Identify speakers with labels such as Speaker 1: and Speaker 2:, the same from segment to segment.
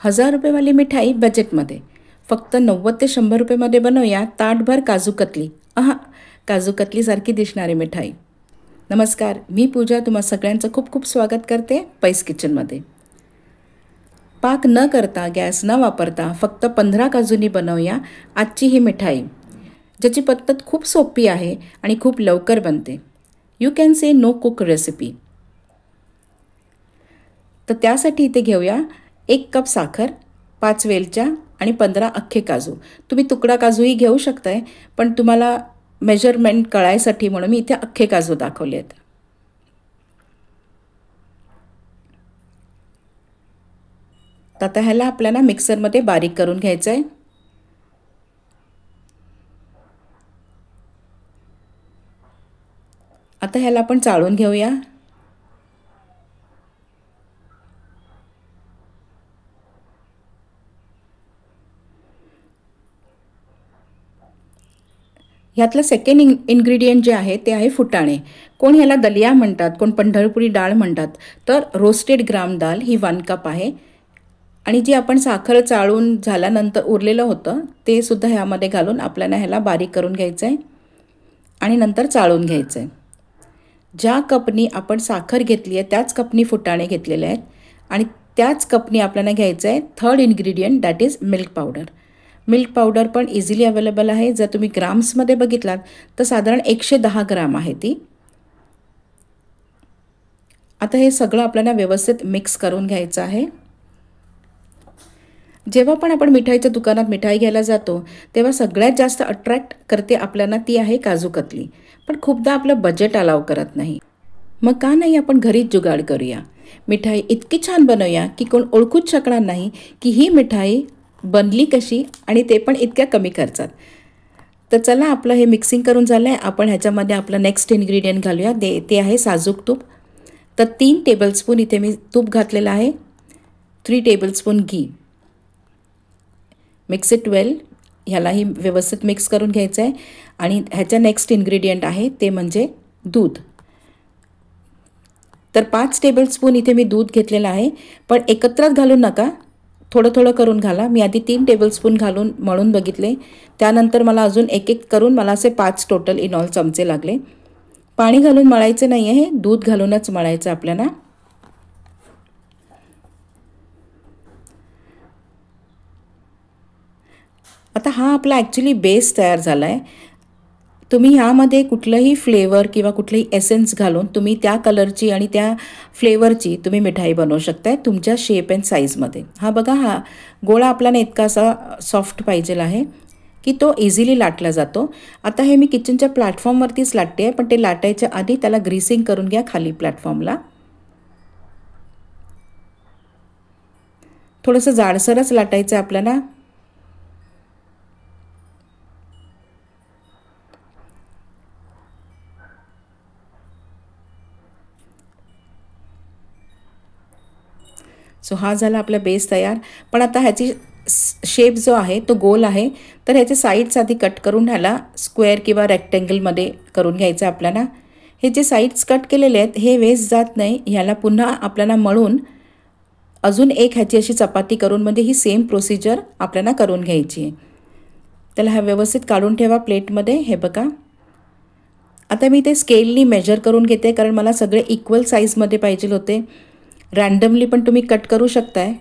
Speaker 1: ₹1000 वाली मिठाई बजेटमध्ये फक्त 90 ते 100 रुपयेमध्ये बनवूया ताटभर काजू कतली. काजू कतलीसारखी दिसणारी मिठाई. नमस्कार, मी पूजा तुम्हा सगळ्यांचं खूप खूप स्वागत करते पैस किचनमध्ये. पाक न करता गॅस न वापरता फक्त 15 काजूंनी बनवूया आजची ही मिठाई, ज्याची पद्धत खूप सोपी आहे आणि खूप लवकर बनते. You can say no cook recipe. तर त्यासाठी इथे घेऊया 1 कप साखर, 5 वेलच्या आणि 15 अख्खे काजू. तुम्ही तुकडा काजूही घेऊ शकताय, पण तुम्हाला मेजरमेंट कळायसाठी म्हणून मी इथे अख्खे काजू दाखवले आहेत. आता ह्याला आपल्याला मिक्सरमध्ये बारीक करून घ्यायचं आहे. आता ह्याला आपण चाळून घेऊया. ह्यातलं सेकंड इन्ग्रेडियंट जे आहे ते आहे फुटाणे. कोण ह्याला दलिया म्हणतात, कोण पंढरपुरी डाळ म्हणतात. तर रोस्टेड ग्राम डाळ ही 1 कप आहे. आणि जी आपण साखर चाळून झाल्यानंतर उरलेलं होतं ते सुद्धा ह्यामध्ये घालून आपल्याला ह्याला बारीक करून घ्यायचं आहे आणि नंतर चाळून घ्यायचं आहे. ज्या कपनी आपण साखर घेतली आहे त्याच कपनी फुटाणे घेतलेले आहेत आणि त्याच कपनी आपल्याला घ्यायचं आहे third ingredient, that is milk powder. Milk powder पण इझिली अवेलेबल आहे. जर तुम्ही ग्राम्समध्ये बघितलात तर साधारण 110 ग्राम आहे ती. आता हे सगळं आपल्याला व्यवस्थित मिक्स करून घ्यायचं आहे. जेव्हा पण आपण मिठाईच्या दुकानात मिठाई घ्यायला जातो तेव्हा सगळ्यात जास्त अट्रॅक्ट करते आपल्याला ती आहे काजू कतली. पण खूपदा आपलं बजेट अलाव करत नाही. मग का नाही आपण घरीच जुगाड करूया. मिठाई इतकी छान बनवूया की कोण ओळखूच शकणार नाही की ही मिठाई बनली कशी, आणि ते पण इतक्या कमी खर्चात. तर चला, आपलं हे मिक्सिंग करून झालं आहे. आपण ह्याच्यामध्ये आपलं नेक्स्ट इन्ग्रेडियंट घालूया. ते आहे साजूक तूप. तर 3 टेबलस्पून इथे मी तूप घातलेलं आहे. 3 टेबलस्पून घी. मिक्स इट वेल. ह्यालाही व्यवस्थित मिक्स करून घ्यायचं आहे. आणि ह्याच्या नेक्स्ट इन्ग्रेडियंट आहे ते म्हणजे दूध. तर 5 टेबलस्पून इथे मी दूध घेतलेलं आहे. पण एकत्रच घालून नका, थोडं थोडं करून घाला. मी आधी 3 टेबलस्पून घालून मळून बघितले. त्यानंतर मला अजून एक एक करून मला असे 5 टोटल इन ऑल चमचे लागले. पाणी घालून मळायचं नाही आहे, दूध घालूनच मळायचं आपल्याला. आता हा आपला ॲक्च्युली बेस तयार झाला आहे. तुम्ही ह्यामध्ये कुठलंही फ्लेवर किंवा कुठलंही एसेन्स घालून तुम्ही त्या कलरची आणि त्या फ्लेवरची तुम्ही मिठाई बनवू शकताय तुमच्या शेप अँड साईजमध्ये. हा बघा, हा गोळा आपल्याला इतका असा सॉफ्ट पाहिजेल आहे की तो इझिली लाटला जातो. आता हे मी किचनच्या प्लॅटफॉर्मवरतीच लाटते आहे, पण ते लाटायच्या आधी त्याला ग्रीसिंग करून घ्या खाली प्लॅटफॉर्मला. थोडंसं जाडसरच लाटायचं आहे आपल्याला. सो हा झाला आपला बेस तयार. पण आता ह्याची शेप जो आहे तो गोल आहे, तर ह्याचे साईड्स आधी कट करून ह्याला स्क्वेअर किंवा रेक्टेंगलमध्ये करून घ्यायचं आपल्याला. हे जे साईड्स कट केलेले आहेत हे वेस्ट जात नाही. ह्याला पुन्हा आपल्याला मळून अजून एक ह्याची अशी चपाती करून म्हणजे ही सेम प्रोसिजर आपल्याला करून घ्यायची आहे. त्याला हा व्यवस्थित काढून ठेवा प्लेटमध्ये. हे बघा, आता मी ते स्केलनी मेजर करून घेते कारण मला सगळे इक्वल साईजमध्ये पाहिजे होते. रँडमली पण तुम्ही कट करू शकताय,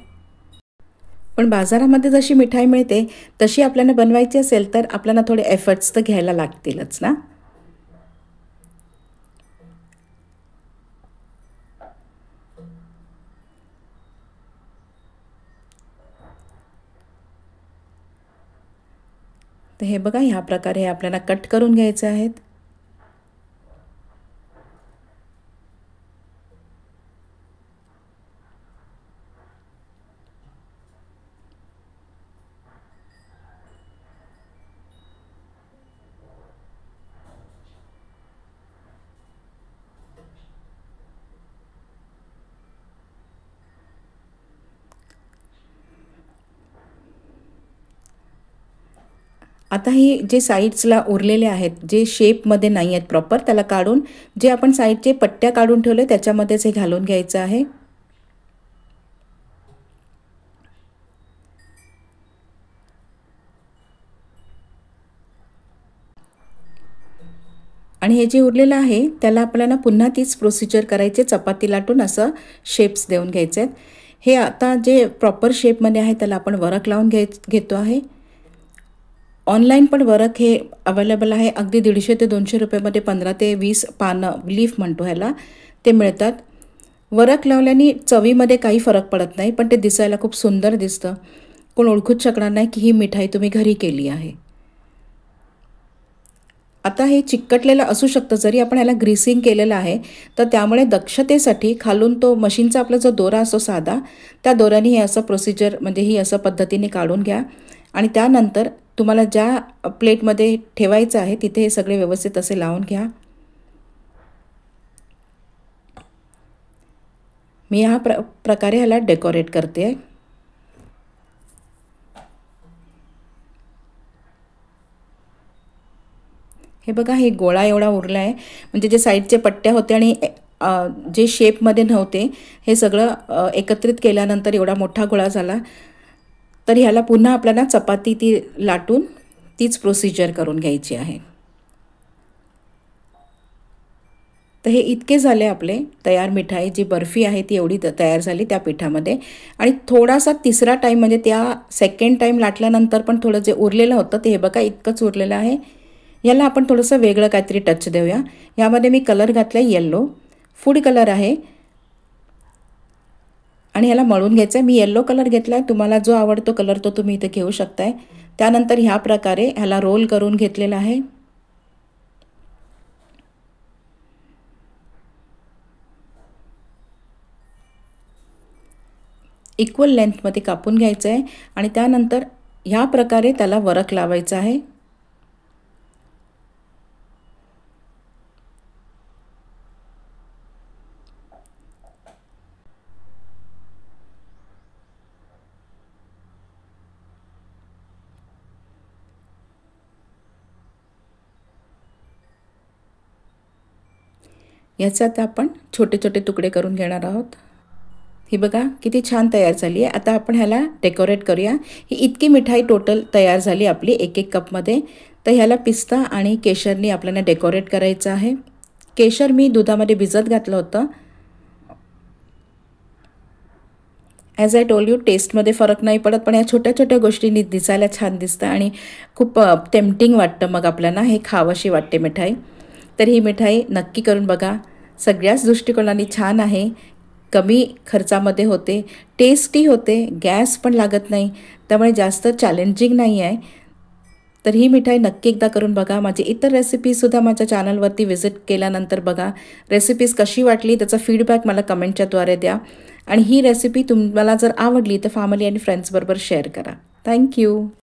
Speaker 1: पण बाजारामध्ये जशी मिठाई मिळते तशी आपल्याला बनवायची असेल तर आपल्याला थोडे एफर्ट्स तर घ्यायला लागतीलच ना. तर हे बघा, ह्या प्रकारे आपल्याला कट करून घ्यायचे आहेत. आता ही जे साईड्सला उरलेले आहेत, जे शेपमध्ये नाही आहेत प्रॉपर, त्याला काढून जे आपण साईडचे पट्ट्या काढून ठेवले त्याच्यामध्येच हे घालून घ्यायचं आहे. आणि हे जे उरलेलं आहे त्याला आपल्याला पुन्हा तीच प्रोसिजर करायची, चपाती लाटून असं शेप्स देऊन घ्यायचे आहेत. हे आता जे प्रॉपर शेपमध्ये आहे त्याला आपण वरक लावून घेतो आहे. ऑनलाईन पण वरक हे अवेलेबल आहे. अगदी 150 ते 200 रुपयामध्ये 15 ते 20 पानं, लीफ म्हणतो ह्याला, ते मिळतात. वरक लावल्याने चवीमध्ये काही फरक पडत नाही, पण ते दिसायला खूप सुंदर दिसतं. कोण ओळखूच शकणार नाही की ही मिठाई तुम्ही घरी केली आहे. आता हे चिकटलेलं असू शकतं, जरी आपण ह्याला ग्रीसिंग केलेलं आहे तर त्यामुळे दक्षतेसाठी खालून तो मशीनचा आपला जो दोरा असतो साधा, त्या दोऱ्याने हे असं प्रोसिजर म्हणजे ही असं पद्धतीने काढून घ्या. आणि त्यानंतर तुम्हाला ज्या प्लेटमध्ये ठेवायचं आहे तिथे हे सगळे व्यवस्थित असे लावून घ्या. मी ह्या प्रकारे ह्याला डेकोरेट करते. हे बघा, हे गोळा एवढा उरला आहे, म्हणजे जे साईडचे पट्ट्या होते आणि जे शेपमध्ये नव्हते हे सगळं एकत्रित केल्यानंतर एवढा मोठा गोळा झाला. तर ह्याला पुन्हा आपल्याला चपाती ती लाटून तीच प्रोसिजर करून घ्यायची आहे. तर हे इतके झाले आपले तयार मिठाई. जी बर्फी आहे ती एवढी तयार झाली त्या पिठामध्ये. आणि थोडासा तिसरा टाईम म्हणजे त्या सेकंड टाईम लाटल्यानंतर पण थोडं जे उरलेलं होतं ते हे बघा इतकंच उरलेलं आहे. याला आपण थोडंसं वेगळं काहीतरी टच देऊया. यामध्ये मी कलर घातला आहे येल्लो, फूड कलर आहे आणि ह्याला मळून घ्यायचं आहे. मी येल्लो कलर घेतला आहे, तुम्हाला जो आवडतो कलर तो तुम्ही इथे घेऊ शकताय. त्यानंतर ह्या प्रकारे ह्याला रोल करून घेतलेला आहे. इक्वल लेंथमध्ये कापून घ्यायचं आहे आणि त्यानंतर ह्या प्रकारे त्याला वरक लावायचं आहे. याचे आता आपण छोटे छोटे तुकडे करून घेणार आहोत. ही बघा किती छान तयार झाली आहे. आता आपण ह्याला डेकोरेट करूया. ही इतकी मिठाई टोटल तयार झाली आपली 1-1 कपमध्ये. तर ह्याला पिस्ता आणि केशरनी आपल्याला डेकोरेट करायचं आहे. केशर मी दुधामध्ये भिजत घातलं होतं. ॲज आय टोल्ड यू, टेस्टमध्ये फरक नाही पडत, पण या छोट्या छोट्या गोष्टींनी दिसायला छान दिसतं आणि खूप टेम्पटिंग वाटतं मग आपल्याला हे खावंशी वाटते मिठाई. तर ही मिठाई नक्की करून बघा. सगळ्याच दृष्टिकोनाने छान आहे, कमी खर्चामध्ये होते, टेस्टी होते, गॅस पण लागत नाही, त्यामुळे जास्त चॅलेंजिंग नाही आहे. तर ही मिठाई नक्की एकदा करून बघा. माझी इतर रेसिपीसुद्धा माझ्या चॅनलवरती व्हिजिट केल्यानंतर बघा. रेसिपीज कशी वाटली त्याचा फीडबॅक मला कमेंटच्याद्वारे द्या. आणि ही रेसिपी तुम्हाला जर आवडली तर फॅमिली आणि फ्रेंड्सबरोबर शेअर करा. थँक्यू.